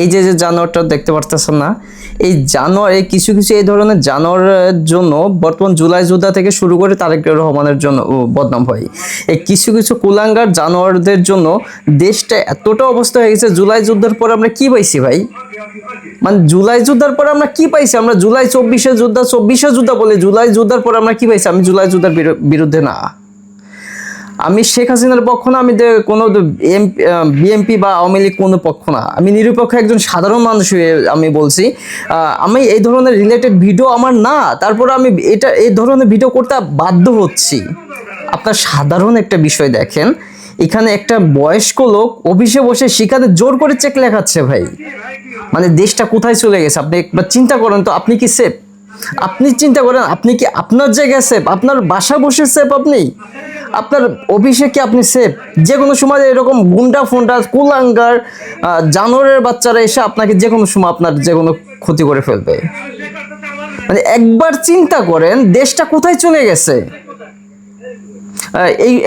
এই যে যে জানোয়ারটা দেখতে পারতেছেন না, এই জানোয়ার, এই কিছু কিছু এই ধরনের জানোয়ারের জন্য বর্তমান জুলাই যোদ্ধা থেকে শুরু করে তারেক রহমানের জন্য বদনাম হয়। এই কিছু কিছু কুলাঙ্গার জানোয়ারদের জন্য দেশটা এতটা অবস্থা হয়ে গেছে। জুলাই যুদ্ধের পর আমরা কি পাইছি ভাই? মানে জুলাই যুদ্ধের পর আমরা কি পাইছি? আমরা জুলাই 24শে যুদ্ধ বলে জুলাই যুদ্ধের পর আমরা কি পাইছি? আমি জুলাই যুদ্ধের বিরুদ্ধে না, আমি শেখ হাসিনার পক্ষ না, আমি কোনো বিএনপি বা আওয়ামী লীগ কোনো পক্ষ না, আমি নিরপেক্ষ একজন সাধারণ মানুষ হয়ে আমি বলছি। আমি এই ধরনের রিলেটেড ভিডিও আমার না, তারপর আমি এই ধরনের ভিডিও করতে বাধ্য হচ্ছি। আপনার সাধারণ একটা বিষয় দেখেন, এখানে একটা বয়স্ক লোক অফিসে বসে সেখানে জোর করে চেক লেখাচ্ছে ভাই। মানে দেশটা কোথায় চলে গেছে? আপনি একবার চিন্তা করেন তো, আপনি কি সেফ? আপনি চিন্তা করেন, আপনি কি আপনার জায়গায় সেফ? আপনার বাসা বসে সেফ? আপনি আপনার অফিসে কি আপনি সেফ? যে কোনো সময় এরকম গুন্ডা ফোন্ডা কুলাঙ্গার জানোয়ারের বাচ্চারা এসে আপনাকে যে কোনো সময় আপনার যে কোনো ক্ষতি করে ফেলবে। মানে একবার চিন্তা করেন দেশটা কোথায় চলে গেছে।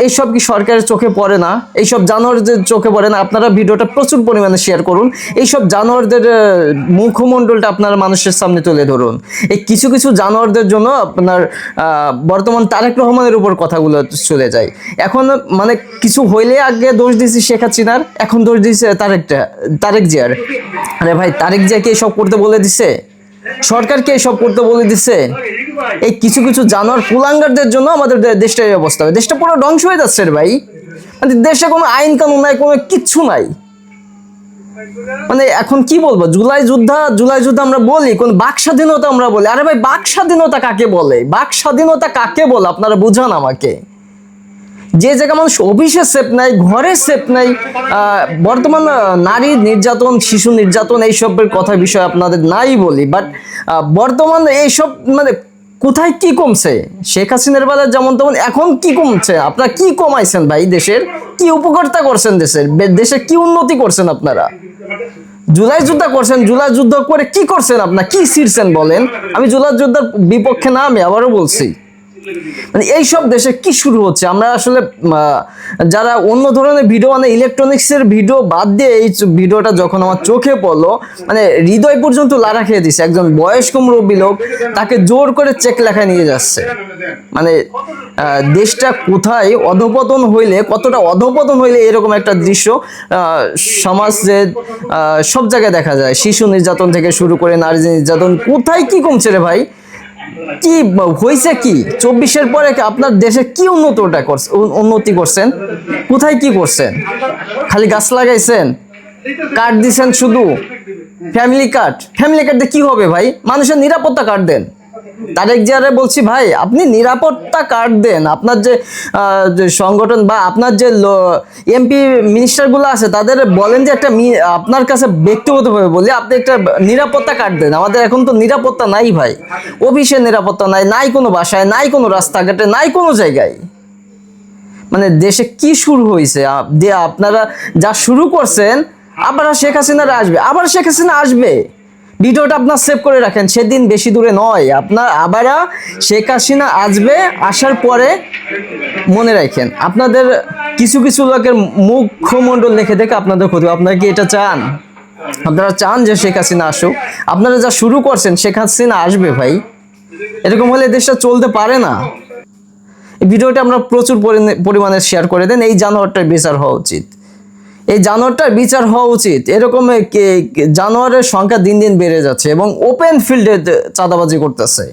এইসব কি সরকারের চোখে পড়ে না? এইসব জানোয়ারদের চোখে পড়ে না? আপনারা ভিডিওটা প্রচুর পরিমাণে শেয়ার করুন, এইসব জানোয়ারদের মুখমণ্ডলটা আপনারা মানুষের সামনে তুলে ধরুন। এই কিছু কিছু জানোয়ারদের জন্য আপনার বর্তমান তারেক রহমানের উপর কথাগুলো চলে যায়। এখন মানে কিছু হইলে আগে দোষ দিয়েছি শেখ হাসিনার, এখন দোষ দিয়েছে তারেক জিয়ার। আরে ভাই, তারেক জিয়াকে এসব করতে বলে দিছে? সরকারকে এসব করতে বলে দিছে? এই কিছু কিছু জানোয়ার কুলাঙ্গারদের জন্য আমাদের দেশটার এই অবস্থা, দেশটা পুরো ধ্বংস হয়ে যাচ্ছে রে ভাই। মানে দেশে কোনো আইন কানুন নাই, কোনো কিচ্ছু নাই। মানে এখন কি বলবো, জুলাই যুদ্ধ আমরা বলি, কোন বাক স্বাধীনতা আমরা বলি। আরে ভাই, বাক স্বাধীনতা কাকে বলে? বাক স্বাধীনতা কাকে বলে আপনারা বুঝান আমাকে। যে জায়গা মানুষ অফিসে সেফ নাই, ঘরে সেফ নাই, বর্তমান নারী নির্যাতন, শিশু নির্যাতন এইসবের কথা বিষয় আপনাদের নাই বলি, বাট বর্তমান এইসব মানে কোথায় কি কমছে? শেখ হাসিনার বেলায় যেমন তেমন এখন কি কমছে? আপনারা কি কমাইছেন ভাই? দেশের কি উপকারিতা করছেন? দেশের কি উন্নতি করছেন আপনারা? জুলাই যুদ্ধ করছেন, জুলাই যুদ্ধ করে কি করছেন? আপনারা কি ছিড়ছেন বলেন? আমি জুলাই যুদ্ধের বিপক্ষে না, আমি আবারও বলছি। মানে এইসব দেশে কি শুরু হচ্ছে? আমরা আসলে যারা অন্য ধরনের ভিডিও, মানে ইলেকট্রনিক্সের ভিডিও বাদ দিয়ে এই ভিডিওটা যখন আমার চোখে পড়লো, মানে হৃদয় পর্যন্ত লাড়া খেয়ে দিছে। একজন বয়স্ক মুরব্বী লোক, তাকে জোর করে চেক লেখায় নিয়ে যাচ্ছে। মানে দেশটা কোথায় অধপতন হইলে, কতটা অধপতন হইলে এরকম একটা দৃশ্য সমাজে সব জায়গায় দেখা যায়। শিশু নির্যাতন থেকে শুরু করে নারী নির্যাতন, কোথায় কি কমছে রে ভাই? কি হয়েছে? কি 24-এর পরে আপনার দেশে কি উন্নতি করছেন? কোথায় কি করছেন? খালি গাছ লাগাইছেন, কার্ড দিছেন, শুধু ফ্যামিলি কার্ড দিয়ে কি হবে ভাই? মানুষের নিরাপত্তা কার্ড দেন। তারেক জিয়ারে বলছি, ভাই আপনি নিরাপত্তা কার্ড দেন। আপনার যে সংগঠন বা আপনার যে এমপি মিনিস্টারগুলো আছে তাদের বলেন যে একটা আপনার কাছে ব্যক্তিগতভাবে বলি, আপনি একটা নিরাপত্তা কার্ড দেন। আমাদের এখন তো নিরাপত্তা নাই ভাই, অফিসের নিরাপত্তা নাই, নাই কোনো বাসায়, নাই কোনো রাস্তাঘাটে, নাই কোনো জায়গায়। মানে দেশে কি শুরু হয়েছে? আপনারা যা শুরু করছেন, আবার শেখ হাসিনা আসবে। ভিডিওটা আপনার সেভ করে রাখেন, সেদিন বেশি দূরে নয়, আপনার আবার শেখ হাসিনা আসবে। আসার পরে মনে রাখেন, আপনাদের কিছু কিছু লোকের মুখমণ্ডল দেখে দেখে আপনাদের ক্ষতি। আপনারা কি এটা চান? আপনারা চান যে শেখ হাসিনা আসুক? আপনারা যা শুরু করছেন, শেখ হাসিনা আসবে ভাই। এরকম হলে দেশটা চলতে পারে না। এই ভিডিওটা আমরা প্রচুর পরিমাণে শেয়ার করে দেন। এই জানোয়ারটার বিচার হওয়া উচিত, এই জানোয়ারটার বিচার হওয়া উচিত। এরকম জানোয়ারের সংখ্যা দিন দিন বেড়ে যাচ্ছে এবং ওপেন ফিল্ডে চাঁদাবাজি করতেছে।